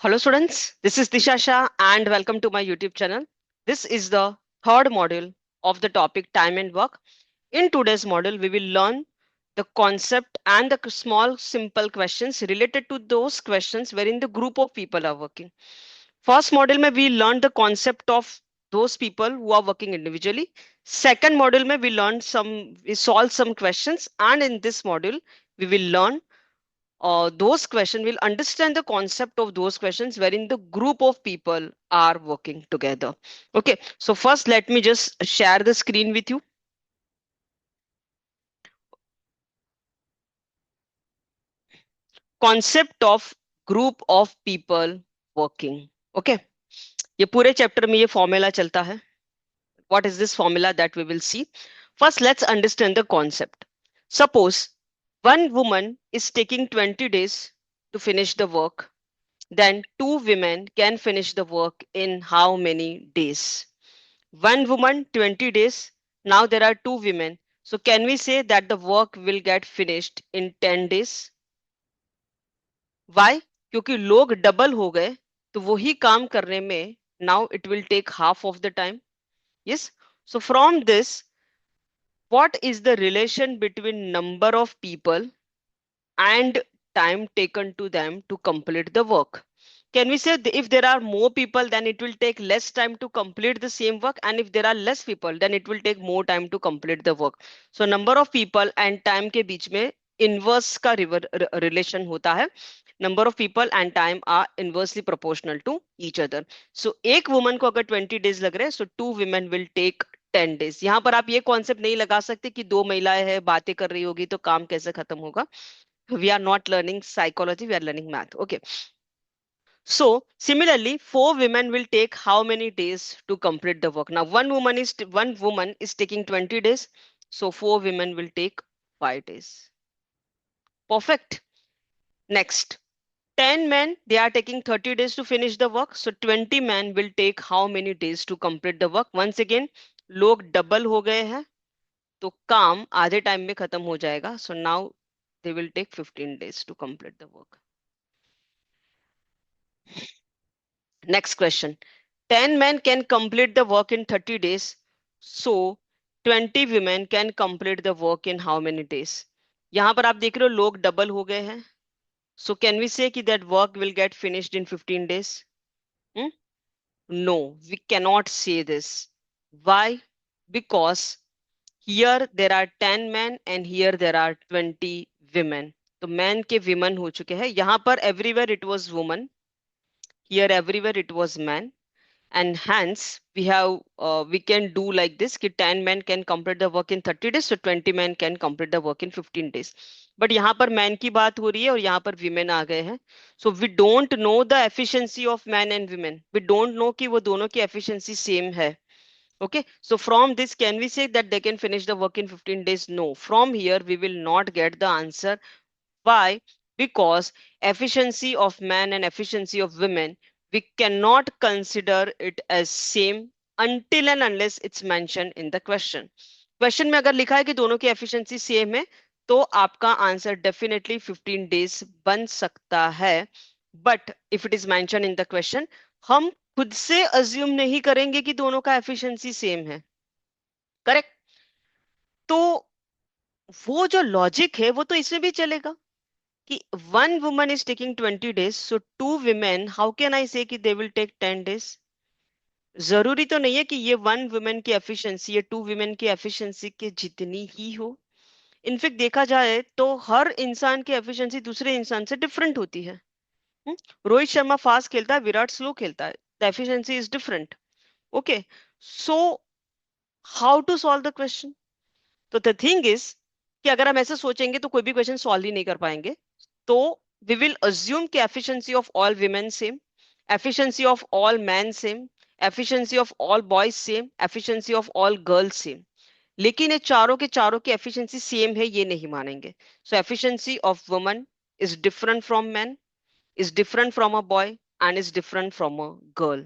Hello students, this is Disha Shah and welcome to my YouTube channel. This is the third module of the topic time and work. In today's module, we will learn the concept and the small simple questions related to those questions wherein the group of people are working. First module mein we learned the concept of those people who are working individually. Second module mein we solve some questions, and in this module we will learn those questions, will understand the concept of those questions wherein the group of people are working together. Okay, so first let me just share the screen with you. Concept of group of people working. Okay, ये पूरे chapter में ये formula चलता है. What is this formula that we will see? First, let's understand the concept. Suppose one woman is taking 20 days to finish the work, then two women can finish the work in how many days? One woman, 20 days. Now there are two women. So can we say that the work will get finished in 10 days? Why? क्योंकि लोग double हो गए तो वही काम करने में now it will take half of the time. Yes. So from this, what is the relation between number of people and time taken to them to complete the work? Can we say if there are more people, then it will take less time to complete the same work, and if there are less people, then it will take more time to complete the work? So number of people and time के बीच में inverse का relation होता है. Number of people and time are inversely proportional to each other. So एक woman को अगर 20 days लग रहे हैं, so two women will take 10 days. यहाँ पर आप ये कॉन्सेप्ट नहीं लगा सकते कि दो महिलाएं हैं बातें कर रही होगी तो काम कैसे खत्म होगा. We are not learning psychology, we are learning math. Okay. So similarly, four women will take how many days to complete the work? Now one woman is taking 20 days, so four women will take 5 days. Perfect. Next, 10 men, they are taking 30 days to finish the work, so 20 men will take how many days to complete the work? Once again, लोग double हो गए हैं तो काम आधे time में खत्म हो जाएगा. So now they will take 15 days to complete the work. Next question. 10 men can complete the work in 30 days. So 20 women can complete the work in how many days? यहाँ पर आप देख रहे हो लोग डबल हो गए हैं. So can we say कि that work will get finished in 15 days? Hmm? No, we cannot say this. Why? Because here there are 10 men and here there are 20 women. तो men के women हो चुके हैं. यहाँ पर everywhere it was woman. Here everywhere it was man. And hence we can do like this कि 10 men can complete the work in 30 days, so 20 men can complete the work in 15 days. But यहाँ पर man की बात हो रही है और यहाँ पर women आ गए हैं. So we don't know the efficiency of men and women. We don't know कि वो दोनों की efficiency same है. Okay, so from this, can we say that they can finish the work in 15 days? No. From here, we will not get the answer. Why? Because efficiency of men and efficiency of women, we cannot consider it as same until and unless it's mentioned in the question. Question में अगर लिखा है कि दोनों की efficiency same है, तो आपका answer definitely 15 days बन सकता है. But if it is mentioned in the question, हम खुद से assume नहीं करेंगे कि दोनों का efficiency same है. Correct? तो वो जो लॉजिक है वो तो इसमें भी चलेगा कि one woman is taking 20 days, so two women, how can I say कि they will take 10 days? जरूरी तो नहीं है कि ये one woman की एफिशिएंसी ये two women की एफिशिएंसी के जितनी ही हो. इनफेक्ट देखा जाए तो हर इंसान की एफिशिएंसी दूसरे इंसान से डिफरेंट होती है. हम्म? रोहित शर्मा फास्ट खेलता है, विराट स्लो खेलता है. The efficiency is different. Okay, so how to solve the question? तो द थिंग इज कि अगर हम ऐसे सोचेंगे तो कोई भी क्वेश्चन सॉल्व ही नहीं कर पाएंगे. तो we will assume कि efficiency of all women same, efficiency of all men same, efficiency of all boys same, efficiency of all girls same. लेकिन ये चारों के चारों की efficiency same है ये नहीं मानेंगे. So efficiency of woman is different from men, is different from a boy and is different from a girl.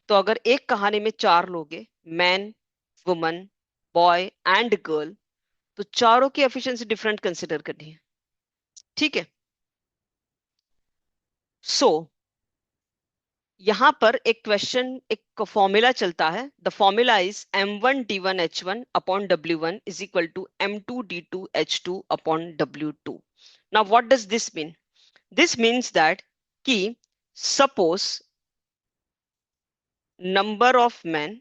तो अगर एक कहानी में चार लोग हैं, man, woman, boy and girl, तो चारों की efficiency different consider करनी है. ठीक है. So यहां पर एक क्वेश्चन, एक फॉर्मूला चलता है। The formula is m1d1h1 upon w1 is equal to m2d2h2 upon w2। Now what does this mean? This means that कि suppose number of men,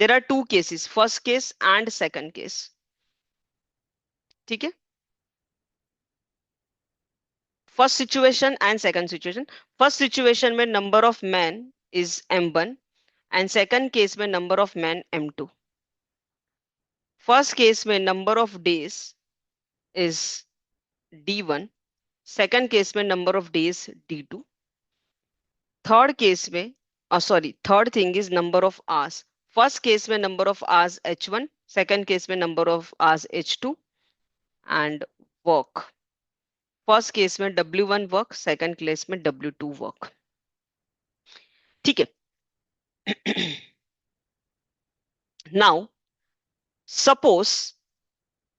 there are two cases, first case and second case। ठीक है, first situation and second situation. First situation में number of man is m1 and second case में number of man m2। First case में number of days is d1, second case में number of days d2। Third case में, sorry, third thing is number of hours. First case में number of hours h1, second case में number of hours h2। And work, first case में w1 work, second case में w2 work. ठीक है। Now suppose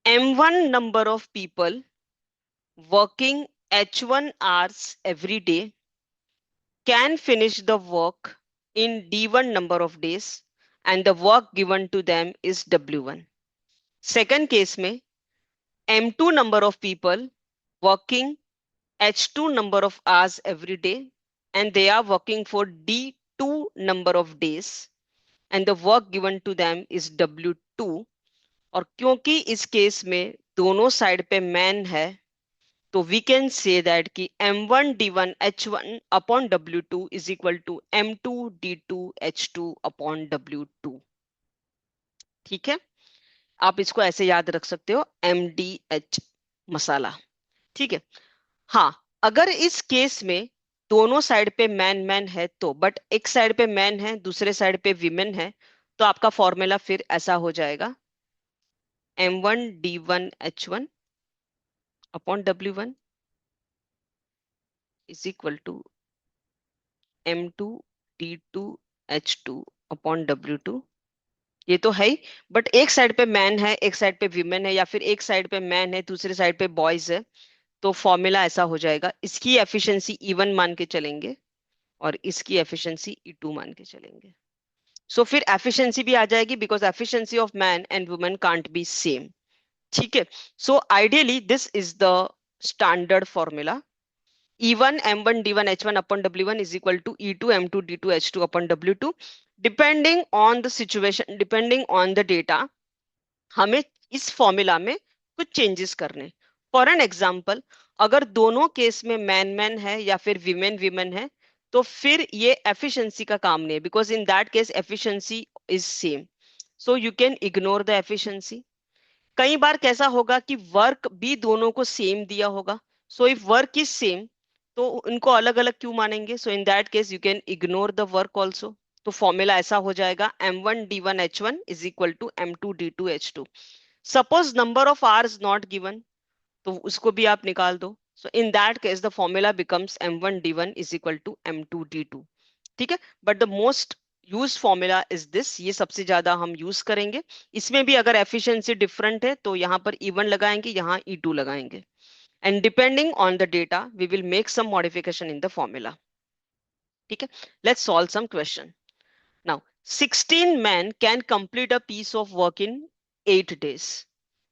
m1 number of people working h1 hours every day can finish the work in d1 number of days and the work given to them is w1। second case में m2 number of people working h2 number of hours every day and they are working for d2 number of days and the work given to them is w2। और क्योंकि इस case में दोनों side पे man है, तो we can say that कि m1d1h1 upon w2 is equal to m2d2h2 upon w2। ठीक है, आप इसको ऐसे याद रख सकते हो, mdh मसाला। ठीक है। हाँ, अगर इस केस में दोनों साइड पे मैन मैन है तो, बट एक साइड पे मैन है दूसरे साइड पे विमेन है, तो आपका फॉर्मूला फिर ऐसा हो जाएगा m1d1h1 upon w1 is equal to m2d2h2 upon w2। ये तो है ही, बट एक साइड पे मैन है एक साइड पे विमेन है, या फिर एक साइड पे मैन है दूसरे साइड पे बॉयज है, तो फॉर्मूला ऐसा हो जाएगा। इसकी एफिशिएंसी E1 मान के चलेंगे और इसकी एफिशिएंसी E2 मान के चलेंगे। सो फिर एफिशिएंसी भी आ जाएगी, because efficiency of man and women can't be same. ठीक है। So ideally this is the standard formula. E1 M1 D1 H1 upon W1 is equal to E2 M2 D2 H2 upon W2। Depending on the situation, depending on the data, हमें इस formula में कुछ changes करने। For an example, अगर दोनों case में man man है या फिर विमेन विमेन है, तो फिर ये एफिशिएंसी का काम नहीं है, because in that case efficiency is same. So you can ignore the efficiency. कई बार कैसा होगा कि वर्क भी दोनों को सेम दिया होगा। So if work is same, तो उनको अलग अलग क्यों मानेंगे? So in that case you can ignore the work also. तो फॉर्मूला ऐसा हो जाएगा m1d1h1 is equal to m2d2h2। Suppose number of hours not given, तो उसको भी आप निकाल दो। So in that case the formula becomes m1d1 is equal to m2d2। ठीक है, but the most use formula is this, ये सबसे ज्यादा हम यूज करेंगे। इसमें भी अगर एफिशिएंसी डिफरेंट है तो यहाँ पर E1 लगाएंगे, यहाँ E2 लगाएंगे, and depending on the data we will make some modification in the formula. ठीक है, let's solve some question. Now 16 men can complete a piece of work in 8 days।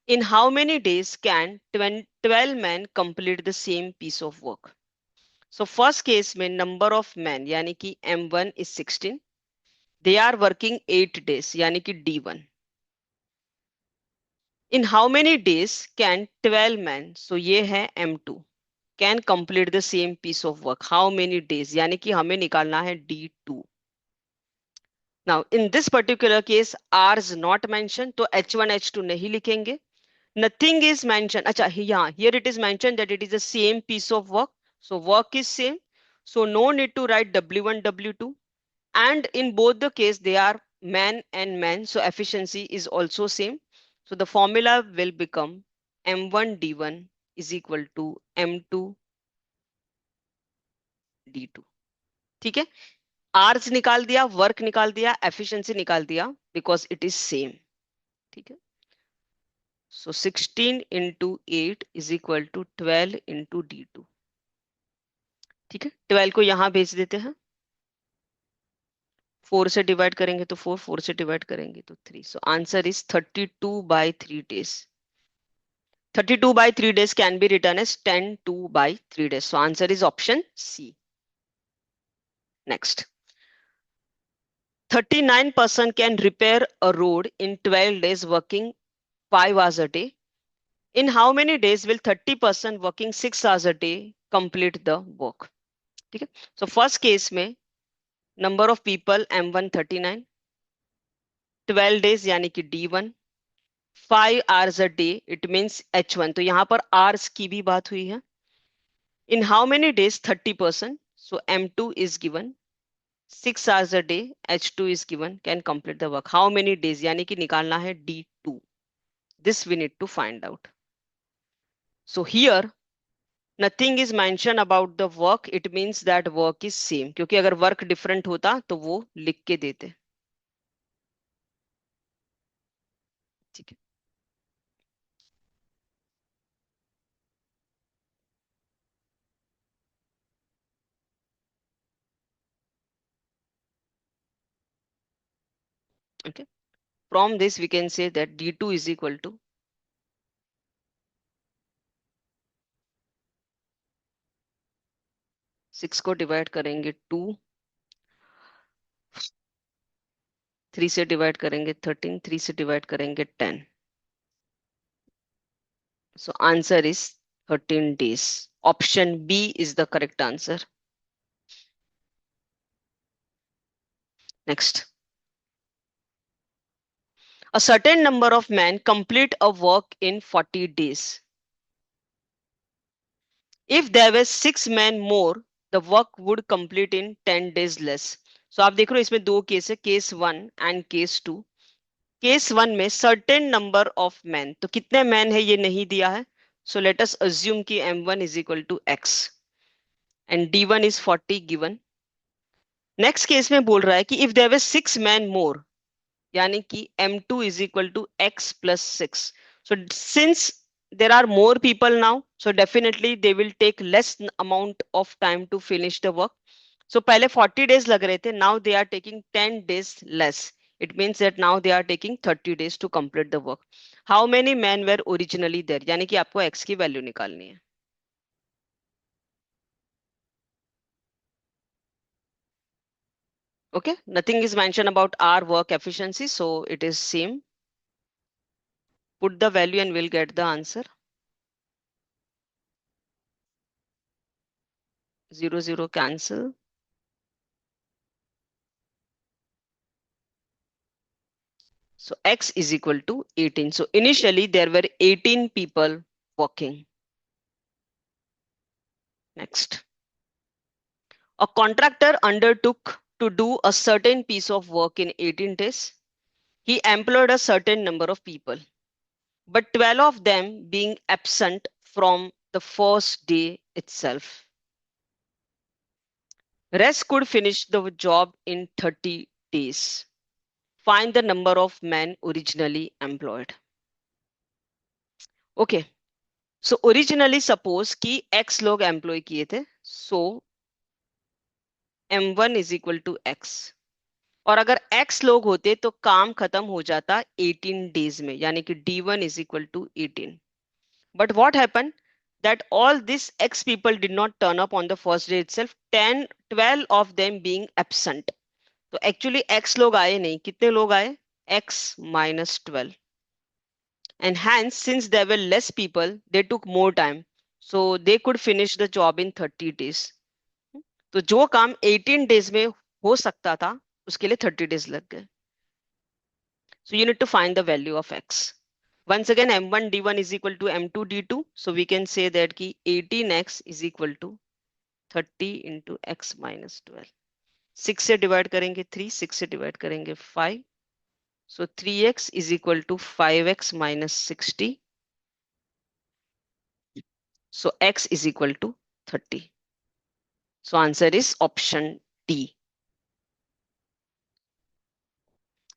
In how many days can 12 men complete the same piece of work? So first case में number of men यानी कि M1 is 16, they are working 8 days यानी कि D1। In how many days can 12 men, so ये है M2, can complete the same piece of work? How many days यानी कि हमें निकालना है D2। Now in this particular case R is not mentioned, तो H1 H2 नहीं लिखेंगे। Nothing is mentioned, अच्छा यहाँ here it is mentioned that it is the same piece of work, so work is same, so no need to write W1 W2, and in both the case they are man and man, so efficiency is also same। So the formula will become m1 d1 is equal to m2 d2। ठीक है, hours निकाल दिया, work निकाल दिया, efficiency निकाल दिया, because it is same. ठीक है, so 16 into 8 is equal to 12 into d2। ठीक है, 12 को यहां भेज देते हैं, 4 से डिवाइड करेंगे तो 4, 4 से डिवाइड करेंगे तो 3. सो answer is 32/3 days. 32/3 days can be written as 10/2/3 days. So answer is option C. Next. 39% can repair a road in 12 days working 5 hours a day. In how many days will 30% working 6 hours a day complete the work? ठीक है. So first case में number of people M1 39, 12 days यानी कि D1, 5 hours a day it means H1. तो यहाँ पर hours की भी बात हुई है. In how many days 30%? So M2 is given. 6 hours a day H2 is given, can complete the work. How many days यानी कि निकालना है D2. This we need to find out. So here nothing is mentioned about the work. It means that work is same. क्योंकि अगर work different होता तो वो लिख के देते. ठीक है. Okay. From this we can say that D2 is equal to 6 को डिवाइड करेंगे 2, 3 से डिवाइड करेंगे 13, 3 से डिवाइड करेंगे 10. So answer is 13 days. Option B is the correct answer. Next. A certain number of men complete a work in 40 days. If there were 6 men more, the work would complete in 10 days less. So आप देख रहे हो इसमें दो case है, case 1 and case 2. Case 1 में certain number of men, तो कितने men है ये नहीं दिया है. So let us assume कि M1 is equal to X and D1 is 40 given. Next case में बोल रहा है कि if there were 6 men more, यानी कि M2 is equal to X plus 6. So since there are more people now, so definitely they will take less amount of time to finish the work. So पहले 40 days लग रहे थे, now they are taking 10 days less. It means that now they are taking 30 days to complete the work. How many men were originally there? यानी कि आपको X की value निकालनी है. Okay, nothing is mentioned about our work efficiency, so it is same. Put the value and we'll get the answer. 0, 0 cancel. So X is equal to 18. So initially there were 18 people working. Next. A contractor undertook to do a certain piece of work in 18 days. He employed a certain number of people, but 12 of them being absent from the first day itself. Rest could finish the job in 30 days. Find the number of men originally employed. Okay. So originally suppose कि X लोग employ किए थे. So M1 is equal to X. और अगर X लोग होते तो काम खत्म हो जाता 18 days में, यानी कि D1 is equal to 18. But what happened? That all these X people did not turn up on the first day itself, 12 of them being absent. तो actually X लोग आए नहीं. कितने लोग आए? X minus 12. And hence, since there were less people, they took more time. So they could finish the job in 30 days. तो जो काम 18 days में हो सकता था उसके लिए 30 days लग गए. So you need to find the value of X. Once again, M1 D1 is equal to M2 D2. So we can say that ki 18X is equal to 30 into X minus 12. 6 से divide करेंगे 3, 6 से divide करेंगे 5. So 3X is equal to 5X minus 60. So X is equal to 30. So answer is option D.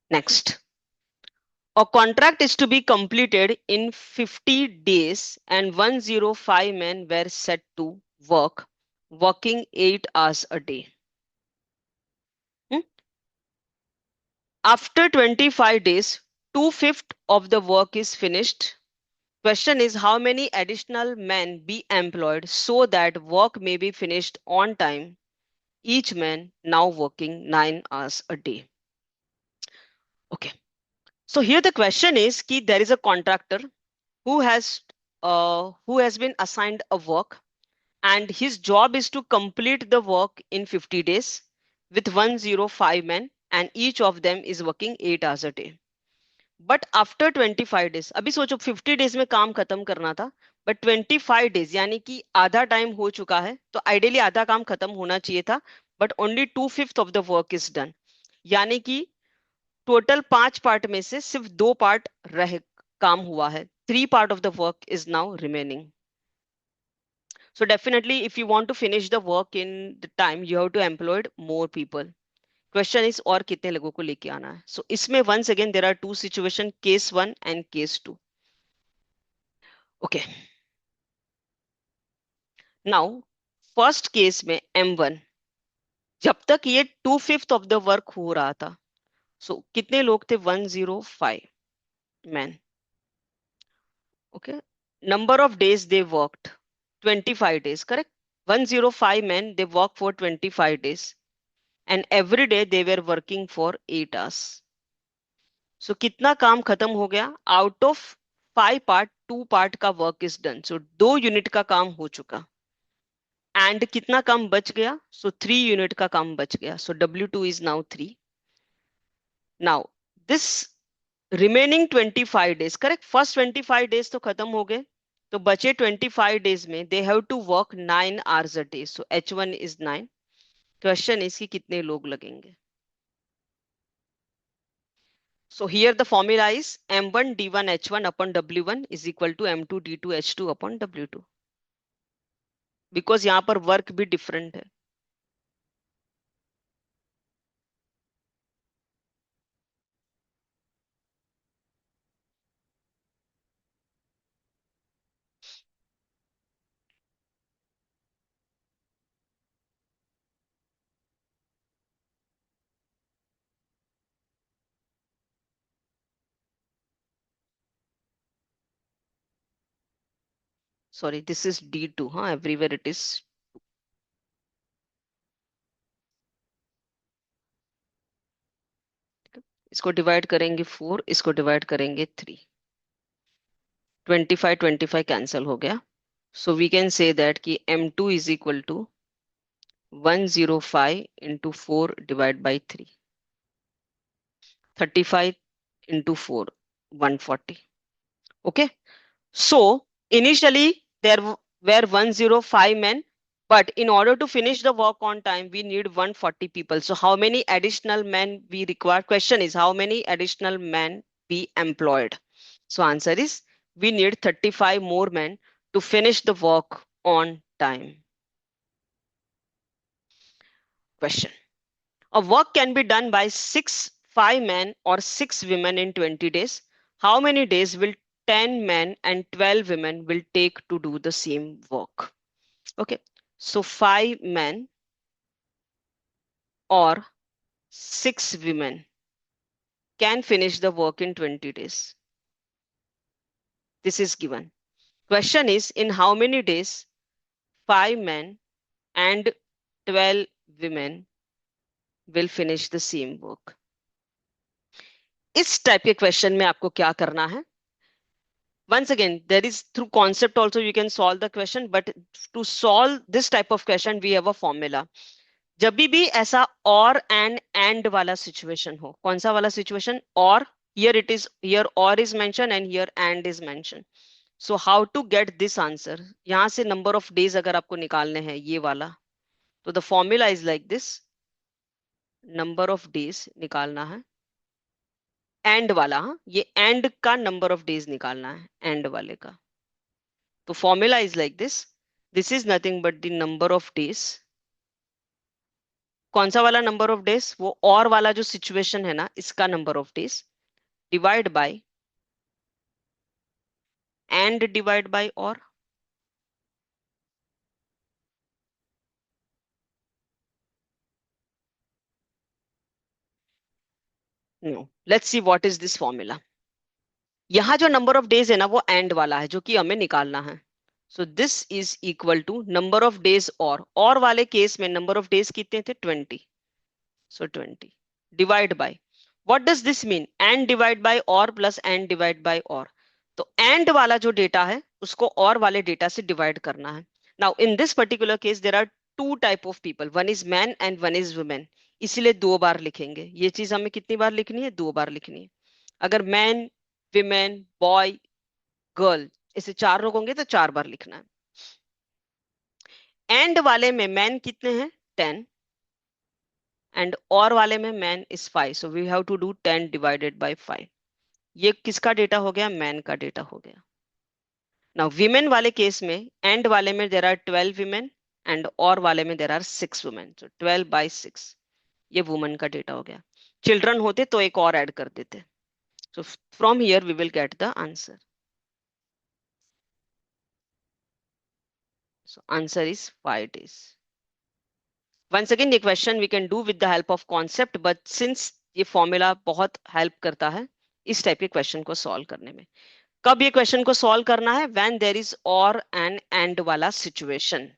Next. A contract is to be completed in 50 days and 105 men were set to work, working 8 hours a day. After 25 days, two-fifth of the work is finished. Question is how many additional men be employed so that work may be finished on time, each man now working 9 hours a day. Okay. So here the question is कि there is a contractor who has been assigned a work and his job is to complete the work in 50 days with 105 men and each of them is working 8 hours a day. But after 25 days, अभी सोचो 50 days में काम खत्म करना था, but 25 days यानी कि आधा टाइम हो चुका है, तो आइडियली आधा काम खत्म होना चाहिए था, but only to-fifth of the work is done, यानी कि टोटल 5 पार्ट में से सिर्फ 2 पार्ट रह काम हुआ है, 3 part of the work is now remaining. So definitely, if you want to finish the work in the time, you have to employ more people. Question is और कितने लोगों को लेके आना है. So इसमें once again there are two situation, case 1 and case 2. Okay. Now first case में M1, जब तक ये टू-फिफ्थ ऑफ द वर्क हो रहा था, so कितने लोग थे? 105 men. Okay. Number of days they worked, 25 days, correct? 105 men, they worked for 25 days. And every day they were working for 8 hours. So कितना काम खत्म हो गया? Out of 5 पार्ट, 2 पार्ट का work is done. So 2 unit का काम हो चुका. एंड कितना काम बच गया? सो 3 यूनिट का काम बच गया. So W2 is now 3. Now this remaining 25 days, correct? First 25 days तो खत्म हो गए, तो बचे 25 डेज में they have to work 9 hours a day. So H1 is 9. Question is कि कितने लोग लगेंगे? So here the formula is M1 D1 H1 upon W1 is equal to M2 D2 H2 upon W2. Because यहाँ पर work भी different है. Sorry, this is D2, हाँ, everywhere it is. इसको डिवाइड करेंगे 4, इसको डिवाइड करेंगे 3. 25 कैंसिल हो गया. So we can say that कि M2 is equal to 105 into 4 divided by 3. 35 into 4, 140. Okay. So initially there were 105 men, but in order to finish the work on time, we need 140 people. So how many additional men we require? Question is how many additional men be employed? So answer is we need 35 more men to finish the work on time. Question. A work can be done by 5 men or 6 women in 20 days. How many days will 10 men and 12 women will take to do the same work? Okay, so 5 men or 6 women can finish the work in 20 days. This is given. Question is in how many days 5 men and 12 women will finish the same work? इस type के question में आपको क्या करना है? Once again, there is through concept also you can solve the question, but to solve this type of question we have a formula. जब भी ऐसा और एंड वाला सिचुएशन हो, कौन सा वाला सिचुएशन? और here it is, here or is mentioned and here and is mentioned. So how to get this answer? यहां से number of days अगर आपको निकालने हैं ये वाला, तो the formula is like this. number of days निकालना है एंड वाला, हाँ, ये एंड का नंबर ऑफ डेज निकालना है एंड वाले का. तो formula is like this is nothing but the number of days. कौन सा वाला नंबर ऑफ डेज? वो और वाला जो सिचुएशन है ना, इसका number of days divide by and divide by और. No, let's see what is this formula. यहाँ जो नंबर ऑफ डेज है ना वो एंड वाला है जो कि हमें निकालना है। So this is equal to number of days, और वाले केस में नंबर ऑफ डेज कितने थे, 20। सो 20 divide by, what does this mean, and divide by और प्लस एंड डिवाइड बाय और। तो एंड वाला जो डेटा है उसको और वाले डेटा से डिवाइड करना है। Now in this particular case there are two type of people, one is man and one is women. इसीलिए दो बार लिखेंगे, ये चीज हमें कितनी बार लिखनी है, दो बार लिखनी है। अगर मैन, विमेन, बॉय, गर्ल, ऐसे चार लोग होंगे तो चार बार लिखना है। एंड वाले में मैन कितने हैं, 10, एंड और वाले में man is 5, so we have to do 10 divided by 5। ये किसका डेटा हो गया, मैन का डेटा हो गया। नाउ विमेन वाले केस में, एंड वाले में देर आर 12 विमेन एंड और वाले में देर आर 6 वुमेन, सो 12/6 ये वुमन का डेटा हो गया। चिल्ड्रन होते तो एक और ऐड कर देते। So from here we will get the answer. So answer is 5 days। Once again ये question we can do with the help of concept, but since ये फॉर्मूला बहुत हेल्प करता है इस टाइप के क्वेश्चन को सॉल्व करने में। कब ये क्वेश्चन को सॉल्व करना है, व्हेन देयर इज और एन एंड वाला situation.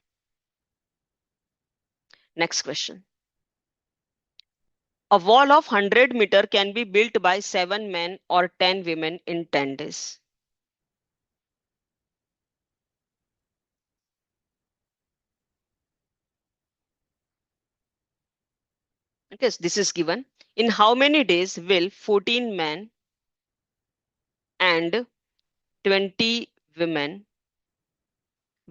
Next question, a wall of 100 meter can be built by 7 men or 10 women in 10 days. Okay, so this is given. In how many days will 14 men and 20 women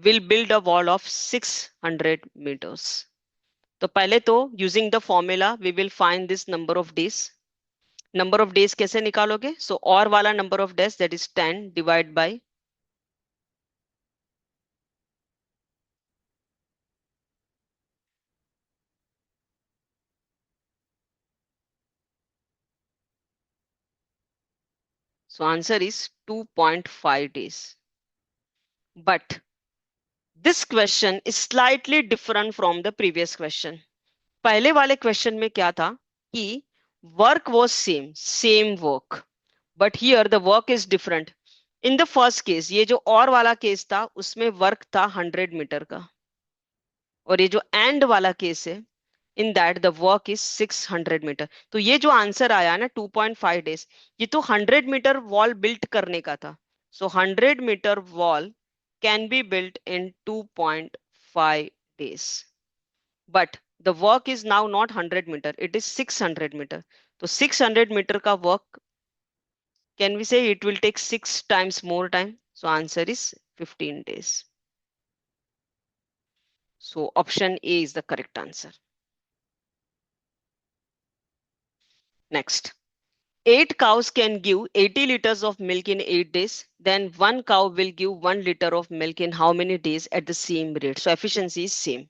will build a wall of 600 meters? तो पहले तो using the formula we will find this number of days. Number of days कैसे निकालोगे? So और वाला number of days, that is 10 divide by, so answer is 2.5 days. But this question is slightly different from the previous question. पहले वाले question में क्या था कि work was same work, but here the work is different. In the first case, ये जो और वाला केस था उसमें वर्क था 100 मीटर का, और ये जो एंड वाला केस है in that the work is 600 metre. तो ये जो आंसर आया ना 2.5 डेज, ये तो 100 मीटर वॉल बिल्ट करने का था। So 100 metre wall can be built in 2.5 days, but the work is now not 100 meter, it is 600 meter. So 600 meter ka work, can we say it will take 6 times more time? So answer is 15 days. So option A is the correct answer. Next, 8 cows can give 80 liters of milk in 8 days. Then one cow will give 1 liter of milk in how many days at the same rate? So efficiency is same.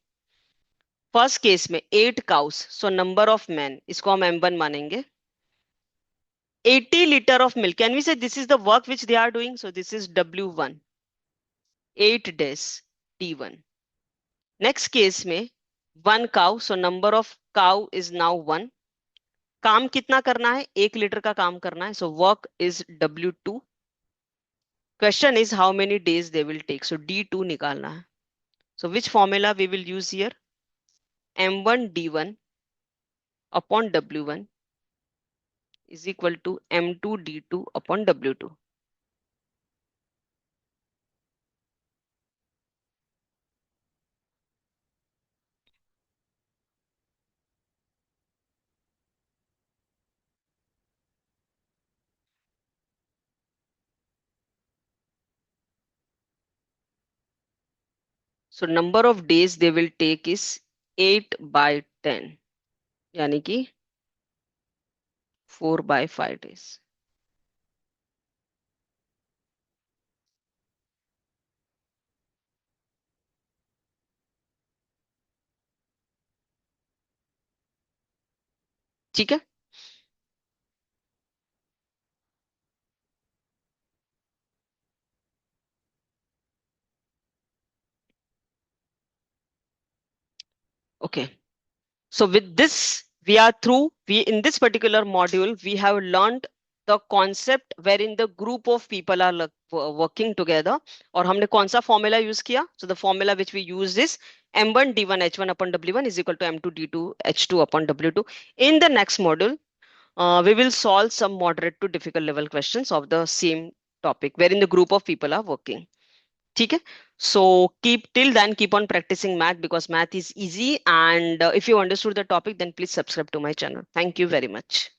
First case में 8 cows, so number of men, इसको हम M1 मानेंगे। 80 liter of milk, can we say this is the work which they are doing? So this is W1, 8 days, T1. Next case में 1 cow, so number of cow is now 1. काम कितना करना है, 1 litre का काम करना है, so work is W2. Question is how many days they will take, so D2 निकालना है. So which formula we will use here? M1 D1 upon W1 is equal to M2 D2 upon W2. So number of days they will take is 8/10, यानी कि 4/5 days. ठीक है, okay. So with this we are through. We in this particular module we have learned the concept wherein the group of people are working together. और हमने कौन सा formula use किया? So the formula which we use is m1 d1 h1 upon w1 is equal to m2 d2 h2 upon w2. In the next module, we will solve some moderate to difficult level questions of the same topic wherein the group of people are working. ठीक है. So keep till then keep on practicing math because math is easy, and if you understood the topic then please subscribe to my channel. Thank you very much.